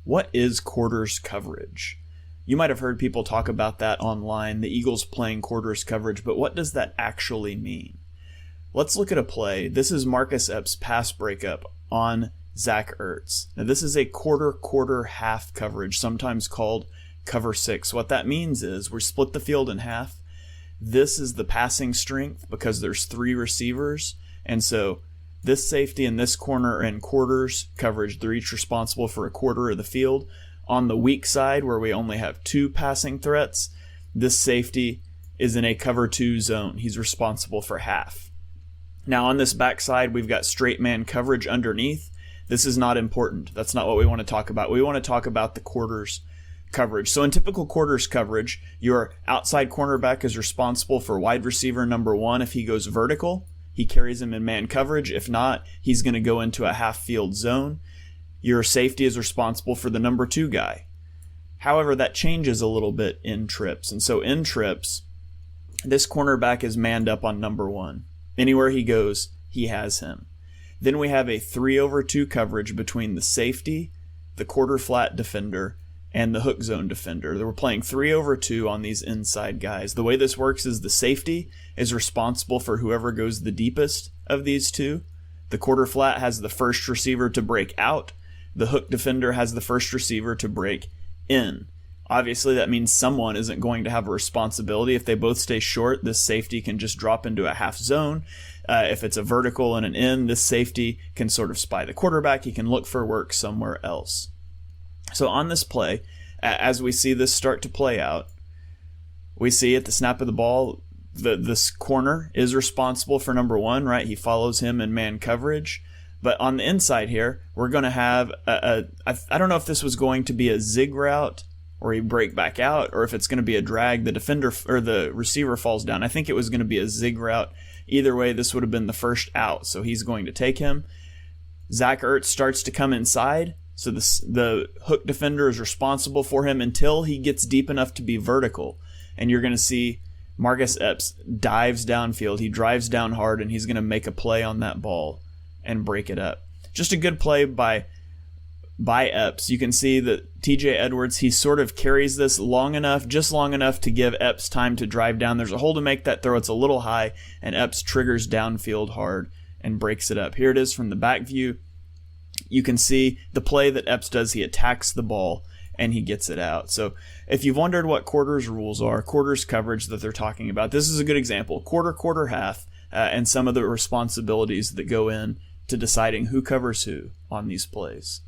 What is quarters coverage? You might have heard people talk about that online, the Eagles playing quarters coverage, but what does that actually mean? Let's look at a play. This is Marcus Epps' pass breakup on Zach Ertz. Now this is a quarter, half coverage, sometimes called cover 6. What that means is we split the field in half. This is the passing strength because there's 3 receivers, and so this safety and this corner are in quarters coverage. They're each responsible for a quarter of the field. On the weak side, where we only have 2 passing threats, this safety is in a cover 2 zone. He's responsible for half. Now on this backside, we've got straight man coverage underneath. This is not important. That's not what we want to talk about. We want to talk about the quarters coverage. So in typical quarters coverage, your outside cornerback is responsible for wide receiver number 1. If he goes vertical, he carries him in man coverage. If not, he's going to go into a half field zone. Your safety is responsible for the number 2 guy. However, that changes a little bit in trips. And so in trips, this cornerback is manned up on number 1. Anywhere he goes, he has him. Then we have a 3/2 coverage between the safety, the quarter flat defender, and the hook zone defender. We're playing 3/2 on these inside guys. The way this works is the safety is responsible for whoever goes the deepest of these 2. The quarter flat has the first receiver to break out. The hook defender has the first receiver to break in. Obviously, that means someone isn't going to have a responsibility. If they both stay short, this safety can just drop into a half zone. If it's a vertical and an in, this safety can sort of spy the quarterback. He can look for work somewhere else. So on this play, as we see this start to play out, we see at the snap of the ball, this corner is responsible for number 1, right? He follows him in man coverage. But on the inside here, we're going to have I don't know if this was going to be a zig route or he break back out, or if it's going to be a drag, the defender or the receiver falls down. I think it was going to be a zig route. Either way, this would have been the first out, so he's going to take him. Zach Ertz starts to come inside, so the hook defender is responsible for him until he gets deep enough to be vertical. And you're going to see Marcus Epps dives downfield. He drives down hard, and he's going to make a play on that ball and break it up. Just a good play by Epps. You can see that TJ Edwards, he sort of carries this just long enough to give Epps time to drive down. There's a hole to make that throw. It's a little high, and Epps triggers downfield hard and breaks it up. Here it is from the back view. You can see the play that Epps does. He attacks the ball, and he gets it out. So if you've wondered what quarters rules are, quarters coverage that they're talking about, this is a good example. Quarter, half, and some of the responsibilities that go in to deciding who covers who on these plays.